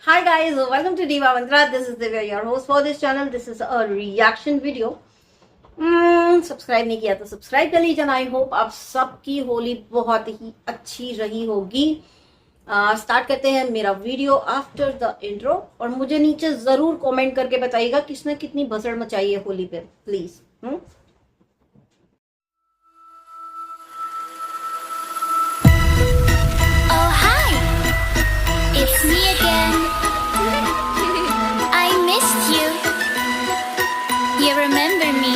Hi guys, welcome to Diva Mantra. This is Divya, your host for this channel. This is a reaction video. Subscribe नहीं किया तो subscribe कर लीजिए. I hope आप सबकी होली बहुत ही अच्छी रही होगी. स्टार्ट करते हैं मेरा वीडियो आफ्टर द इंट्रो. और मुझे नीचे जरूर कमेंट करके बताइएगा किसने कितनी भसड़ मचाई है होली पे, please. It's me again. I missed you. You remember me,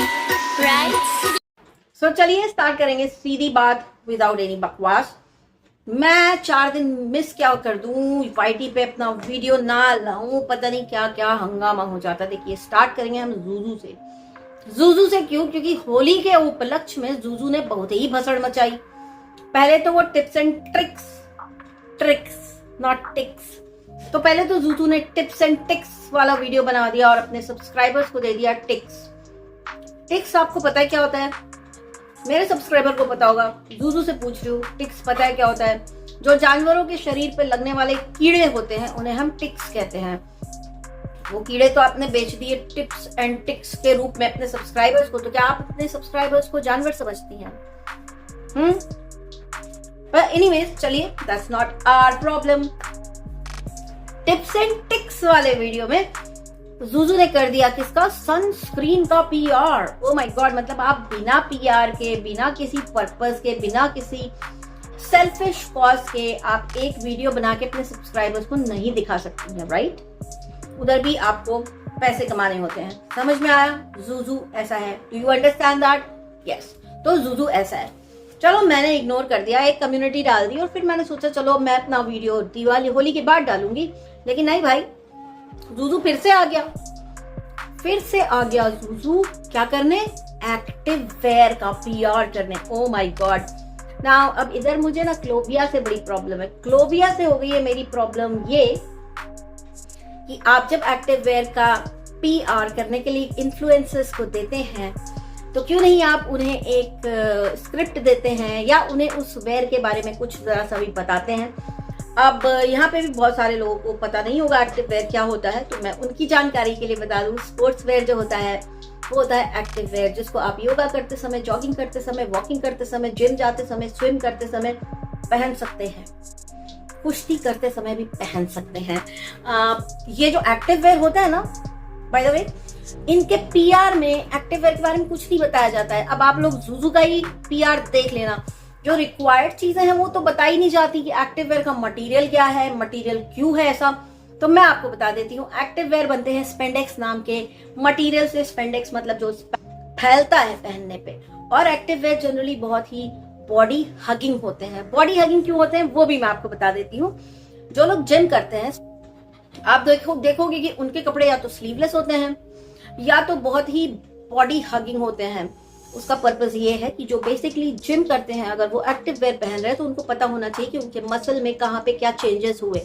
right? So चलिए स्टार्ट करेंगे सीधी बात विदाउट एनी बकवास. मैं 4 दिन मिस क्या कर दूं, YT पे अपना वीडियो ना लाऊं, पता नहीं क्या क्या हंगामा हो जाता. देखिए स्टार्ट करेंगे हम जूजू से. जूजू से क्यों? क्योंकि होली के उपलक्ष्य में जूजू ने बहुत ही भसड़ मचाई. पहले तो वो tips and tricks not ticks. तो पहले तो जूजू ने टिप्स एंड टिक्स वाला वीडियो बना दिया और अपने सब्सक्राइबर्स को दे दिया टिक्स. आपको पता है क्या होता है? मेरे सब्सक्राइबर को पता होगा. जूजू से पूछ रही हूँ, टिक्स पता है क्या होता है? जो जानवरों के शरीर पे लगने वाले कीड़े होते हैं उन्हें हम टिक्स कहते हैं. वो कीड़े तो आपने बेच दिए टिप्स एंड टिक्स के रूप में अपने सब्सक्राइबर्स को. तो क्या आप अपने सब्सक्राइबर्स को जानवर समझती हैं? But anyways, चलिए, that's not our problem. Tips and ticks वाले वीडियो में जूजू ने कर दिया किसका? सनस्क्रीन का PR. ओ माय गॉड, मतलब आप बिना PR के, बिना किसी पर्पस के, बिना किसी सेल्फिश कॉज के आप एक वीडियो बना के अपने सब्सक्राइबर्स को नहीं दिखा सकती हैं, राइट? उधर भी आपको पैसे कमाने होते हैं. समझ में आया? जूजू ऐसा है. Do you understand that? Yes. तो जूजू ऐसा है. चलो मैंने इग्नोर कर दिया, एक कम्युनिटी डाल दी और फिर मैंने सोचा चलो मैं अपना वीडियो दिवाली होली के बाद डालूंगी. लेकिन नहीं भाई, जूजू फिर से आ गया जूजू क्या करने? एक्टिव वेयर का PR करने. Oh my God. नाउ अब इधर मुझे ना क्लोबिया से बड़ी प्रॉब्लम है. क्लोबिया से हो गई है मेरी प्रॉब्लम ये कि आप जब एक्टिव वेयर का PR करने के लिए इन्फ्लुएंसर्स को देते हैं तो क्यों नहीं आप उन्हें एक स्क्रिप्ट देते हैं या उन्हें उस वेयर के बारे में कुछ जरा सा भी बताते हैं. अब यहाँ पे भी बहुत सारे लोगों को पता नहीं होगा एक्टिव वेयर क्या होता है, तो मैं उनकी जानकारी के लिए बता दूं. स्पोर्ट्स वेयर जो होता है वो होता है एक्टिव वेयर, जिसको आप योगा करते समय, जॉगिंग करते समय, वॉकिंग करते समय, जिम जाते समय, स्विम करते समय पहन सकते हैं, कुश्ती करते समय भी पहन सकते हैं. ये जो एक्टिव वेयर होता है ना, बाय द वे, इनके PR में एक्टिव वेयर के बारे में कुछ नहीं बताया जाता है. अब आप लोग जूजू का ही PR देख लेना. जो रिक्वायर्ड चीजें हैं वो तो बताई नहीं जाती कि एक्टिव वेयर का मटेरियल क्या है, मटेरियल क्यों है ऐसा. तो मैं आपको बता देती हूँ. एक्टिव वेयर बनते हैं स्पेंडेक्स नाम के मटेरियल से. स्पेंडेक्स मतलब जो फैलता है पहनने पे. और एक्टिव वेयर जनरली बहुत ही बॉडी हगिंग होते हैं. बॉडी हगिंग क्यों होते हैं वो भी मैं आपको बता देती हूँ. जो लोग जिम करते हैं आप देखोगे कि उनके कपड़े या तो स्लीवलेस होते हैं या तो बहुत ही बॉडी हगिंग होते हैं. उसका पर्पस ये है कि जो बेसिकली जिम करते हैं अगर वो एक्टिव वेयर पहन रहे हैं तो उनको पता होना चाहिए कि उनके मसल में कहाँ पे क्या चेंजेस हुए.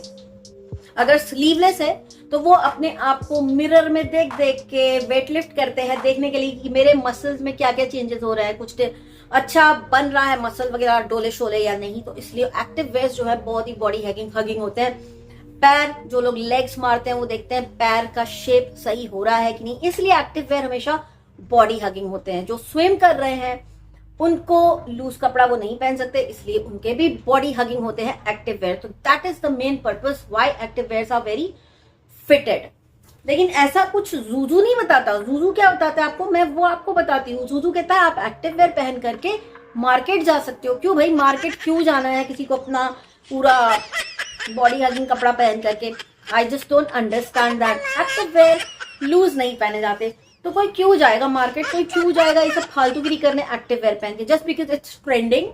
अगर स्लीवलेस है तो वो अपने आप को मिरर में देख के वेट लिफ्ट करते हैं देखने के लिए कि मेरे मसल्स में क्या क्या चेंजेस हो रहा है, कुछ अच्छा बन रहा है मसल वगैरह, डोले शोले या नहीं. तो इसलिए एक्टिव वेयर जो है बहुत ही बॉडी हगिंग होते हैं. पैर, जो लोग लेग्स मारते हैं वो देखते हैं पैर का शेप सही हो रहा है कि नहीं, इसलिए एक्टिव वेयर हमेशा बॉडी हगिंग होते हैं. जो स्विम कर रहे हैं उनको लूज कपड़ा वो नहीं पहन सकते, इसलिए उनके भी बॉडी हगिंग होते हैं एक्टिव वेयर. तो that is the main purpose why active wears are very fitted. लेकिन ऐसा कुछ जूजू नहीं बताता. जूजू क्या बताता है आपको, मैं वो आपको बताती हूँ. जूजू कहता है आप एक्टिव वेयर पहन करके मार्केट जा सकते हो. क्यों भाई मार्केट क्यों जाना है किसी को अपना पूरा बॉडी हगिंग कपड़ा पहन करके? I just don't understand that. Active wear loose नहीं पहने जाते तो कोई क्यों जाएगा मार्केट, कोई क्यों जाएगा ये सब फालतूगिरी करने एक्टिव वेयर पहन के, जस्ट बिकॉज इट्स ट्रेंडिंग.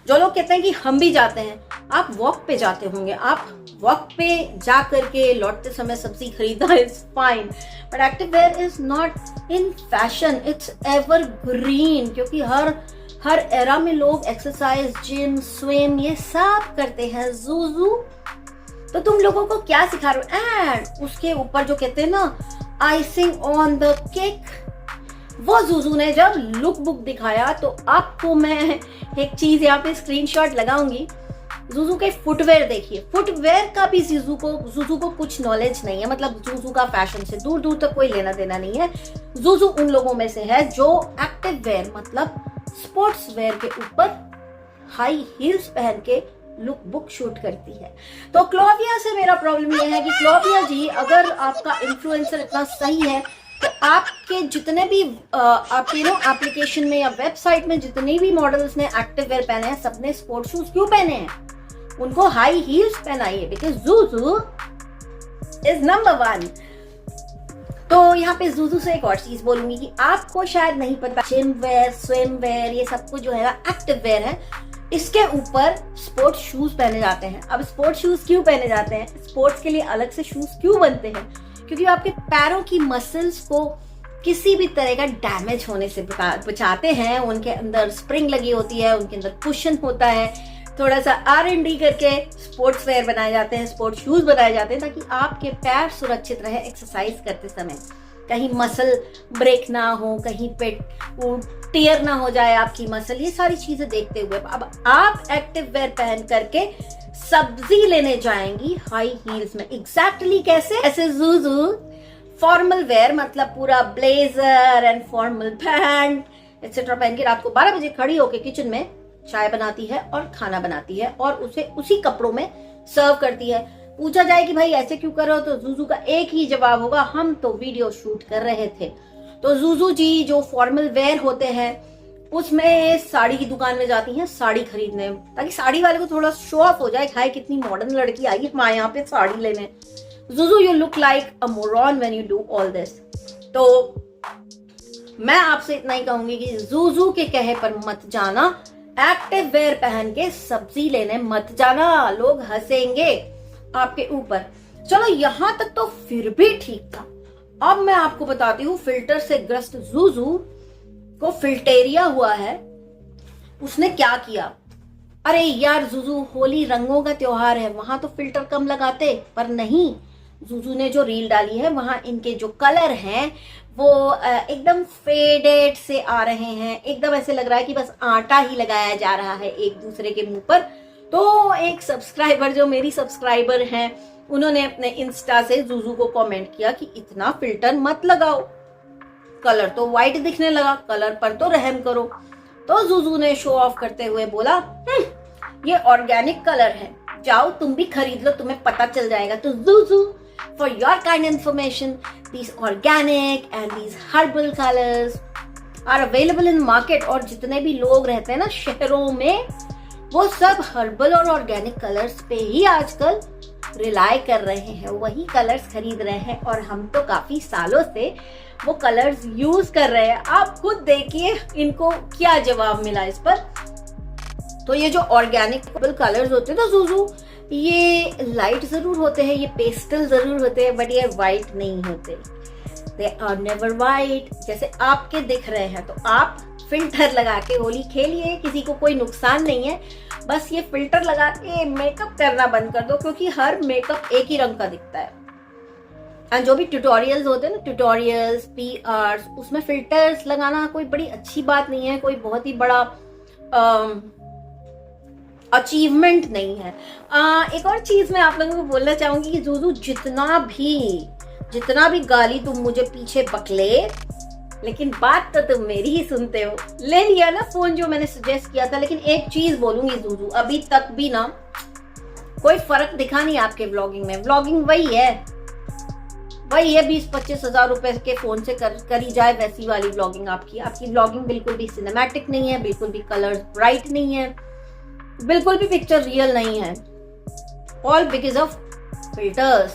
जो लोग कहते हैं कि हम भी जाते हैं, आप वॉक पे जाते होंगे, आप वॉक पे जा करके लौटते समय सब्जी खरीदा, is fine. But active wear is not in fashion, it's evergreen. क्योंकि हर एरा में लोग एक्सरसाइज, जिम, स्विम ये सब करते हैं. जूजू तो तुम लोगों को क्या सिखा रहे हो? एंड उसके ऊपर जो कहते हैं ना आइसिंग ऑन द केक, वो जूजू ने जब लुक बुक दिखाया तो आपको मैं एक चीज यहाँ पे स्क्रीनशॉट लगाऊंगी. जूजू के फुटवेयर देखिए, फुटवेयर का भी जूजू को कुछ नॉलेज नहीं है, मतलब जूजू का फैशन से दूर दूर तक कोई लेना देना नहीं है। जूजू उन लोगों में से है जो एक्टिव वेयर मतलब स्पोर्ट्स वेयर के ऊपर हाई हील्स पहन के लुक बुक शूट करती है। तो क्लोविया से मेरा प्रॉब्लम ये है कि क्लोविया जी, अगर आपका इन्फ्लुएंसर इतना सही है तो आपके जितने भी आपके एप्लीकेशन में या वेबसाइट में जितने भी मॉडल्स ने एक्टिव वेयर पहने हैं, सबने स्पोर्ट शूज क्यों पहने हैं? उनको हाई हील्स पहनाइए, बिकॉज जूजू इज नंबर 1। तो यहाँ पे जूजू से एक और चीज बोलूंगी कि आपको शायद नहीं पता, जिम वेयर, स्विम वेयर, ये सब कुछ जो है एक्टिव वेयर है, इसके ऊपर स्पोर्ट्स शूज पहने जाते हैं। अब स्पोर्ट्स शूज क्यों पहने जाते हैं, स्पोर्ट्स के लिए अलग से शूज क्यों बनते हैं? क्योंकि आपके पैरों की मसल्स को किसी भी तरह का डैमेज होने से बचाते हैं। उनके अंदर स्प्रिंग लगी होती है, उनके अंदर कुशन होता है, थोड़ा सा R&D करके स्पोर्ट्स वेयर बनाए जाते हैं, स्पोर्ट्स शूज बनाए जाते हैं, ताकि आपके पैर सुरक्षित रहे एक्सरसाइज करते समय, कहीं मसल ब्रेक ना हो, कहीं पे टेयर ना हो जाए आपकी मसल, ये सारी चीजें देखते हुए अब आप एक्टिव वेयर पहन करके सब्जी लेने जाएंगी हाई हील्स में। एग्जैक्टली कैसे? ऐसे जूजू फॉर्मल वेयर मतलब पूरा blazer and formal pant etcetera पहन के रात को 12 बजे खड़ी होकर किचन में चाय बनाती है और खाना बनाती है और उसे उसी कपड़ों में सर्व करती है। पूछा जाए कि भाई ऐसे क्यों कर रहे हो, तो जूजू का एक ही जवाब होगा, हम तो वीडियो शूट कर रहे थे। तो जूजू जी जो फॉर्मल वेयर होते हैं उसमें साड़ी की दुकान में जाती हैं साड़ी खरीदने, ताकि साड़ी वाले को थोड़ा शो ऑफ हो जाए, हाय कितनी मॉडर्न लड़की आई हमारे यहाँ पे साड़ी लेने। Juju you look like a moron when you do all this. तो मैं आपसे इतना ही कहूंगी कि जूजू के कहे पर मत जाना, एक्टिव वेयर पहन के सब्जी लेने मत जाना, लोग हंसेंगे आपके ऊपर। चलो यहां तक तो फिर भी ठीक था। अब मैं आपको बताती हूँ फिल्टर से ग्रस्त जूजू को फिल्टेरिया हुआ है, उसने क्या किया। अरे यार जूजू, होली रंगों का त्योहार है, वहां तो फिल्टर कम लगाते, पर नहीं, जूजू ने जो रील डाली है वहां इनके जो कलर हैं वो एकदम फेडेड से आ रहे हैं, एकदम ऐसे लग रहा है कि बस आटा ही लगाया जा रहा है एक दूसरे के मुंह पर। तो एक सब्सक्राइबर जो मेरी सब्सक्राइबर हैं, उन्होंने अपने इंस्टा से जूजू को कमेंट किया कि इतना फिल्टर मत लगाओ, कलर तो व्हाइट दिखने लगा, कलर पर तो रहम करो। तो जूजू ने शो ऑफ करते हुए बोला, ये ऑर्गेनिक कलर है, जाओ तुम भी खरीद लो, तुम्हें पता चल जाएगा। तो Juju, for your kind information, these organic and these herbal colors are available in market। और जितने भी लोग रहते हैं ना शहरों में, वो सब हर्बल और ऑर्गेनिक कलर्स पे ही आजकल रिलाई कर रहे हैं, वही कलर्स खरीद रहे हैं, और हम तो काफी सालों से वो कलर्स यूज कर रहे हैं। आप खुद देखिए इनको क्या जवाब मिला इस पर। तो ये जो ऑर्गेनिक कलर्स होते हैं ना जूजू, ये लाइट जरूर होते हैं, ये पेस्टल जरूर होते हैं, बट ये व्हाइट नहीं होते, दे आर नेवर व्हाइट। जैसे आपके दिख रहे हैं, तो आप फिल्टर लगा के होली खेलिए, किसी को कोई नुकसान नहीं है, बस ये फिल्टर लगा के मेकअप करना बंद कर दो, क्योंकि हर मेकअप एक ही रंग का दिखता है। एंड जो भी ट्यूटोरियल्स होते हैं ना, ट्यूटोरियल्स, PRs, उसमें फिल्टर्स लगाना कोई बड़ी अच्छी बात नहीं है, कोई बहुत ही बड़ा अचीवमेंट नहीं है। एक और चीज मैं आप लोगों को बोलना चाहूंगी कि जूजू जितना भी गाली तुम मुझे पीछे बकले, लेकिन बात तो तुम मेरी ही सुनते हो। ले लिया ना फोन जो मैंने सजेस्ट किया था, लेकिन एक चीज बोलूंगी जूजू, अभी तक भी ना कोई फर्क दिखा नहीं आपके व्लॉगिंग में। व्लॉगिंग वही है 20-25 हजार रुपए के फोन से करी जाए वैसी वाली व्लॉगिंग आपकी व्लॉगिंग बिल्कुल भी सिनेमैटिक नहीं है, बिल्कुल भी कलर्स ब्राइट नहीं है, बिल्कुल भी पिक्चर रियल नहीं है, ऑल बिकॉज ऑफ फिल्टर्स।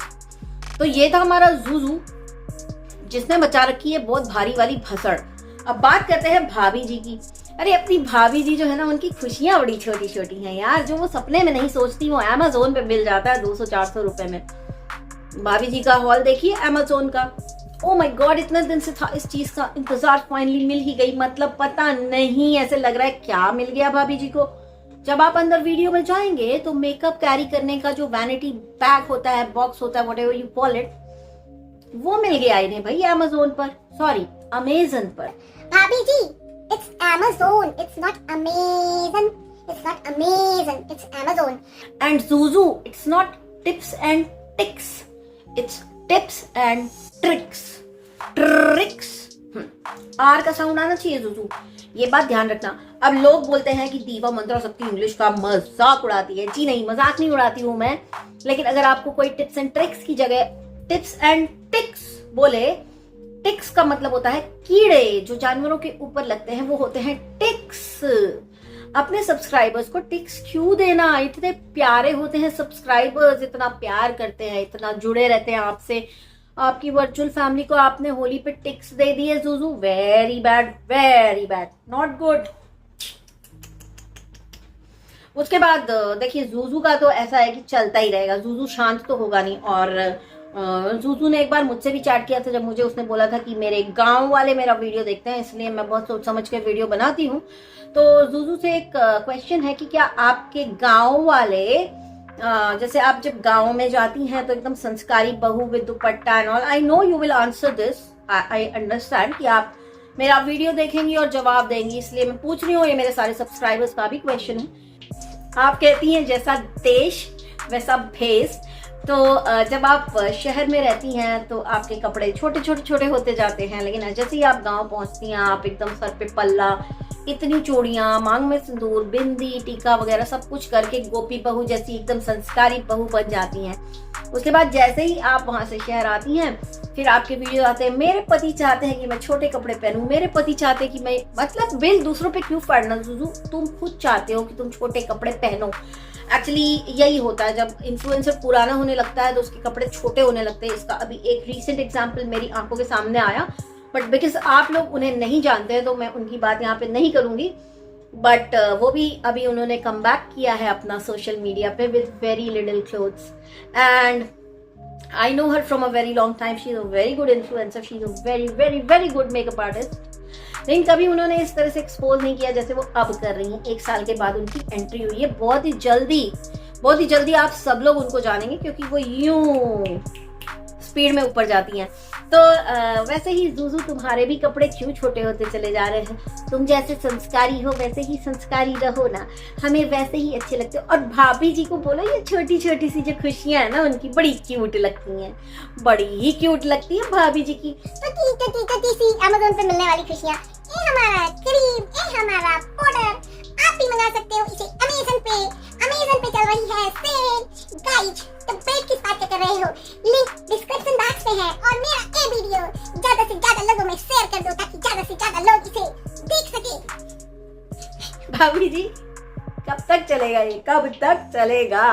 तो ये था हमारा जूजू, जिसने बचा रखी है बहुत भारी वाली भसड़। अब बात करते हैं भाभी जी की। अरे अपनी भाभी जी जो है ना, उनकी खुशियां बड़ी छोटी छोटी हैं यार, जो वो सपने में नहीं सोचती वो अमेज़न पे मिल जाता है 200-400 रुपए में। भाभी जी का हॉल देखिए अमेज़न का, ओ माय गॉड, इतने दिन से था इस चीज का इंतजार, फाइनली मिल ही गई। मतलब पता नहीं ऐसे लग रहा है क्या मिल गया भाभी जी को। जब आप अंदर वीडियो में जाएंगे तो मेकअप कैरी करने का जो वैनिटी बैग होता है, बॉक्स होता है, व्हाटएवर यू कॉल इट, वो मिल गया इन्हें भाई अमेज़न पर, सॉरी अमेज़न पर। भाभी जी, it's Amazon, it's not Amazon, It's not amazing. It's Amazon. And Zuzu, it's not tips and ticks. It's tips and tricks. Tricks. R का साउंड आना चाहिए जुजू, ये बात ध्यान रखना। अब लोग बोलते हैं कि दीवा मंत्रा सबकी इंग्लिश का मजाक उड़ाती है। जी नहीं, मजाक नहीं उड़ाती हूं मैं, लेकिन अगर आपको कोई टिप्स एंड ट्रिक्स की जगह टिप्स एंड टिक्स बोले, टिक्स का मतलब होता है कीड़े जो जानवरों के ऊपर लगते हैं, वो होते हैं टिक्स। अपने सब्सक्राइबर्स को टिक्स क्यों देना? इतने प्यारे होते हैं सब्सक्राइबर्स, इतना प्यार करते हैं, इतना जुड़े रहते हैं आपसे। आपकी वर्चुअल फैमिली को आपने होली पे टिक्स दे दिए जुजू, वेरी बैड, नॉट गुड। उसके बाद देखिए जुजू का तो ऐसा है कि चलता ही रहेगा, जुजू शांत तो होगा नहीं। और जुजू ने एक बार मुझसे भी चैट किया था जब मुझे उसने बोला था कि मेरे गांव वाले मेरा वीडियो देखते हैं, इसलिए मैं बहुत सोच समझ के वीडियो बनाती हूँ। तो जुजू से एक क्वेश्चन है कि क्या आपके गांव वाले, जैसे आप जब गांव में जाती हैं तो एकदम संस्कारी बहू with dupatta and all, I know you will answer this, I understand कि आप मेरा वीडियो देखेंगी और जवाब देंगी, इसलिए मैं पूछ रही हूँ, ये मेरे सारे सब्सक्राइबर्स का भी क्वेश्चन है। आप कहती हैं जैसा देश वैसा भेष, तो जब आप शहर में रहती हैं तो आपके कपड़े छोटे छोटे होते जाते हैं, लेकिन जैसे ही आप गांव पहुंचती हैं आप एकदम सर पे पल्ला, इतनी चूड़ियां, मांग में सिंदूर, बिंदी, टीका वगैरह सब कुछ करके गोपी बहू जैसी एकदम संस्कारी बहू बन जाती हैं। उसके बाद जैसे ही आप वहां से शहर आती हैं, फिर आपके वीडियो आते हैं, मेरे पति चाहते हैं कि मैं छोटे कपड़े पहनूं, मेरे पति चाहते हैं कि मैं, मतलब बिल दूसरों पे क्यों पड़ना जुजू, तुम खुद चाहते हो कि तुम छोटे कपड़े पहनो। एक्चुअली यही होता है, जब इन्फ्लुएंसर पुराना होने लगता है तो उसके कपड़े छोटे होने लगते हैं। इसका अभी एक रीसेंट एग्जाम्पल मेरी आंखों के सामने आया, बट बिकॉज आप लोग उन्हें नहीं जानते हैं तो मैं उनकी बात यहाँ पे नहीं करूंगी। बट वो भी अभी उन्होंने कम बैक किया है अपना सोशल मीडिया पे with very little clothes, and I know her from a very long time. She's a very good influencer. She's a very good makeup artist. लेकिन कभी उन्होंने इस तरह से एक्सपोज नहीं किया जैसे वो अब कर रही हैं। 1 साल के बाद उनकी एंट्री हुई है, बहुत ही जल्दी आप सब लोग उनको जानेंगे, क्योंकि वो यूं स्पीड में ऊपर जाती हैं। तो वैसे ही जुजू, तुम्हारे भी कपड़े क्यों छोटे होते चले जा रहे हैं? तुम जैसे संस्कारी हो वैसे ही संस्कारी रहो ना, हमें वैसे ही अच्छे लगते हो। और भाभी जी को बोलो ये छोटी छोटी सी जो खुशियां है ना उनकी बड़ी क्यूट लगती हैं, बड़ी ही क्यूट लगती है भाभी जी की। तो सी Amazon पे मिलने वाली खुशियाँ, ये हमारा क्रीम, ये हमारा पाउडर, आप भी मंगा सकते हो इसे अमेज़न पे चल रही है सेल। गाइस, तो ब्रेक किस बात कर रहे हो? लिंक डिस्क्रिप्शन बॉक्स में है, और मेरा ये वीडियो ज्यादा से ज्यादा लोगों में शेयर कर दो ताकि ज्यादा से ज्यादा लोग इसे देख सके। भाभी जी कब तक चलेगा ये, कब तक चलेगा?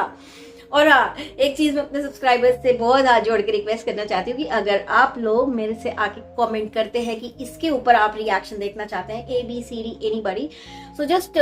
और हाँ, एक चीज मैं अपने सब्सक्राइबर्स से बहुत हाथ जोड़ के रिक्वेस्ट करना चाहती हूँ कि अगर आप लोग मेरे से आके कमेंट करते हैं कि इसके ऊपर आप रिएक्शन देखना चाहते हैं, ABCD anybody, so just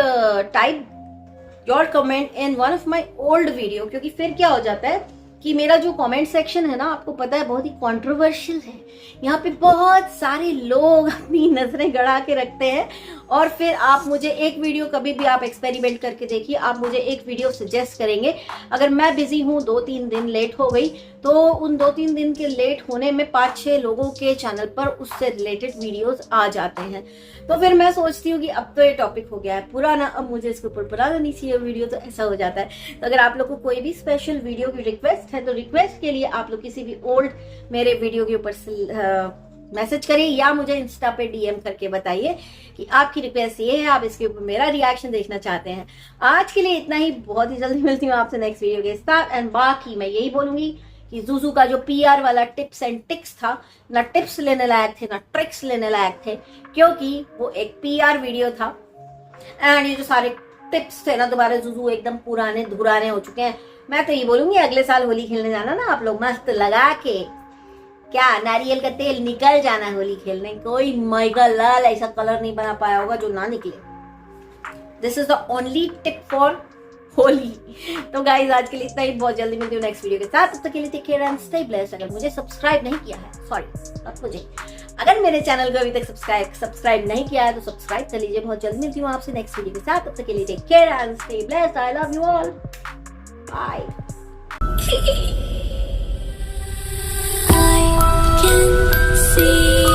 type your comment in one of my old video, क्योंकि फिर क्या हो जाता है कि मेरा जो कमेंट सेक्शन है ना, आपको पता है बहुत ही कंट्रोवर्शियल है। यहाँ पे बहुत सारे लोग अपनी नजरें गड़ा के रखते हैं, और फिर आप मुझे एक वीडियो, कभी भी आप एक्सपेरिमेंट करके देखिए, आप मुझे एक वीडियो सजेस्ट करेंगे। अगर मैं बिजी हूँ, 2-3 दिन लेट हो गई, तो उन 2-3 दिन के लेट होने में 5-6 लोगों के चैनल पर उससे रिलेटेड वीडियोस आ जाते हैं। तो फिर मैं सोचती हूँ कि अब तो ये टॉपिक हो गया है पुराना, अब मुझे इसके ऊपर पुराना नहीं चाहिए वीडियो, तो ऐसा हो जाता है। तो अगर आप लोग को कोई भी स्पेशल वीडियो की रिक्वेस्ट है, तो रिक्वेस्ट के लिए आप लोग किसी भी ओल्ड मेरे वीडियो के ऊपर मैसेज करिए, या मुझे इंस्टा पे DM करके बताइए कि आपकी रिक्वेस्ट ये है, आप इसके ऊपर मेरा रिएक्शन देखना चाहते हैं। आज के लिए इतना ही, बहुत ही जल्दी मिलती हूँ आपसे नेक्स्ट वीडियो के साथ। एंड बाकी मैं यही बोलूंगी कि जुजू का जो PR वाला टिप्स एंड टिक्स था, ना टिप्स लेने लायक थे ना ट्रिक्स लेने लायक थे, क्योंकि वो एक PR वीडियो था। एंड ये जो सारे टिप्स थे ना, तुम्हारे जुजू एकदम पुराने धुराने हो चुके हैं। मैं तो ये बोलूंगी अगले साल होली खेलने जाना ना आप लोग, मस्त लगा के, क्या नारियल का तेल निकल जाना होली खेलने। कोई मैगा लाल ऐसा कलर नहीं बना पाया होगा जो ना निकले। This is the only tip for Holi. तो गाइज आज के लिए इतना ही, बहुत जल्दी मिलती हूँ नेक्स्ट वीडियो के साथ। तब तक के लिए take care and stay blessed. अगर मुझे सब्सक्राइब नहीं किया है, अगर मेरे चैनल को अभी तक सब्सक्राइब नहीं किया है तो सब्सक्राइब कर लीजिए। बहुत जल्दी मिलती हूँ आपसे नेक्स्ट वीडियो के साथ। तब तक के लिए take care and stay blessed. I love you all, bye. I can see